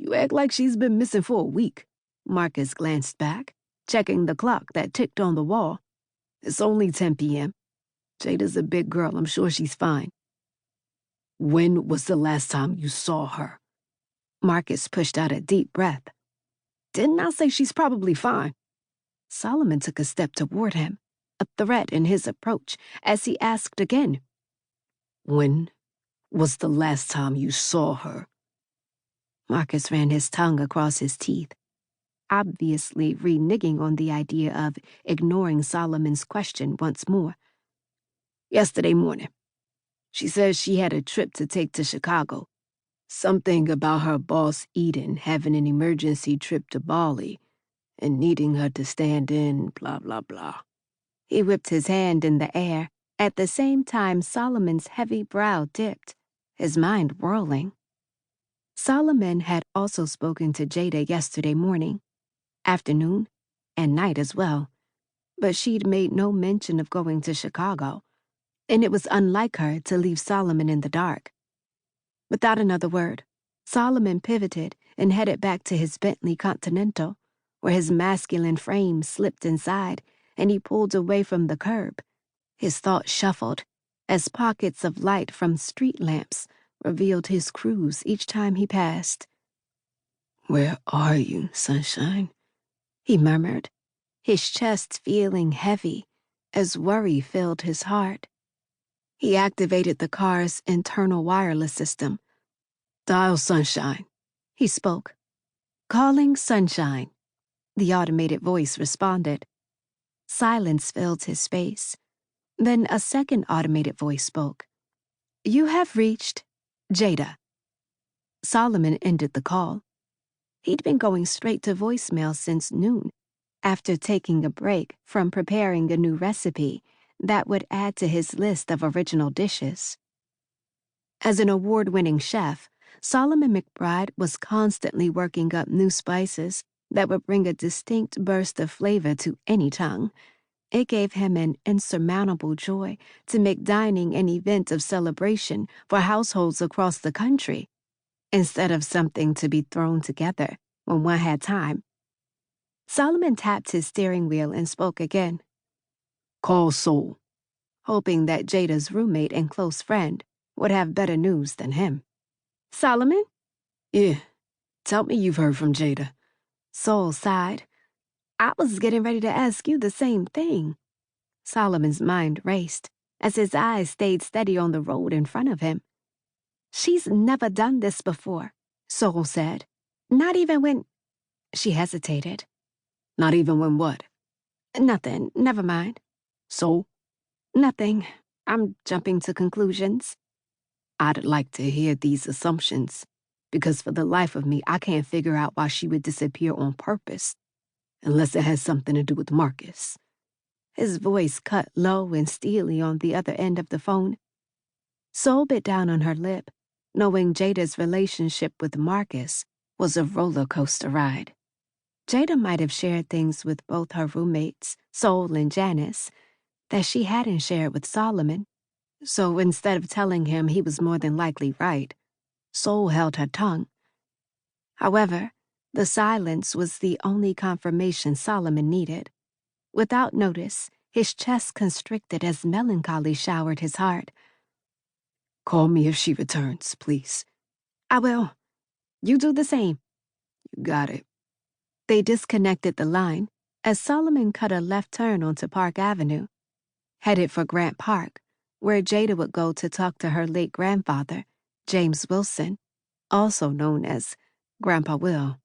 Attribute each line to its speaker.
Speaker 1: You act like she's been missing for a week. Marcus glanced back, checking the clock that ticked on the wall. It's only 10 p.m. Jada's a big girl. I'm sure she's fine. When was the last time you saw her? Marcus pushed out a deep breath. Didn't I say she's probably fine? Solomon took a step toward him, a threat in his approach, as he asked again. When was the last time you saw her? Marcus ran his tongue across his teeth, obviously reneging on the idea of ignoring Solomon's question once more. Yesterday morning. She says she had a trip to take to Chicago. Something about her boss Eden having an emergency trip to Bali and needing her to stand in, blah, blah, blah. He whipped his hand in the air, at the same time Solomon's heavy brow dipped, his mind whirling. Solomon had also spoken to Jada yesterday morning, afternoon, and night as well, but she'd made no mention of going to Chicago, and it was unlike her to leave Solomon in the dark. Without another word, Solomon pivoted and headed back to his Bentley Continental, where his masculine frame slipped inside and he pulled away from the curb. His thoughts shuffled as pockets of light from street lamps revealed his cruise each time he passed. Where are you, sunshine? He murmured, his chest feeling heavy as worry filled his heart. He activated the car's internal wireless system. Dial Sunshine, he spoke. Calling Sunshine, the automated voice responded. Silence filled his space. Then a second automated voice spoke. You have reached Jada. Solomon ended the call. He'd been going straight to voicemail since noon, after taking a break from preparing a new recipe that would add to his list of original dishes. As an award-winning chef, Solomon McBride was constantly working up new spices that would bring a distinct burst of flavor to any tongue. It gave him an insurmountable joy to make dining an event of celebration for households across the country, instead of something to be thrown together when one had time. Solomon tapped his steering wheel and spoke again. Call Soul, hoping that Jada's roommate and close friend would have better news than him. Solomon? Yeah, tell me you've heard from Jada. Soul sighed. I was getting ready to ask you the same thing. Solomon's mind raced as his eyes stayed steady on the road in front of him. She's never done this before, Soul said. Not even when... She hesitated. Not even when what? Nothing, never mind. So? Nothing. I'm jumping to conclusions. I'd like to hear these assumptions, because for the life of me, I can't figure out why she would disappear on purpose, unless it has something to do with Marcus. His voice cut low and steely on the other end of the phone. Soul bit down on her lip, knowing Jada's relationship with Marcus was a roller coaster ride. Jada might have shared things with both her roommates, Soul and Janice, that she hadn't shared with Solomon. So instead of telling him he was more than likely right, Soul held her tongue. However, the silence was the only confirmation Solomon needed. Without notice, his chest constricted as melancholy showered his heart. Call me if she returns, please. I will. You do the same. You got it. They disconnected the line as Solomon cut a left turn onto Park Avenue, headed for Grant Park, where Jada would go to talk to her late grandfather, James Wilson, also known as Grandpa Will.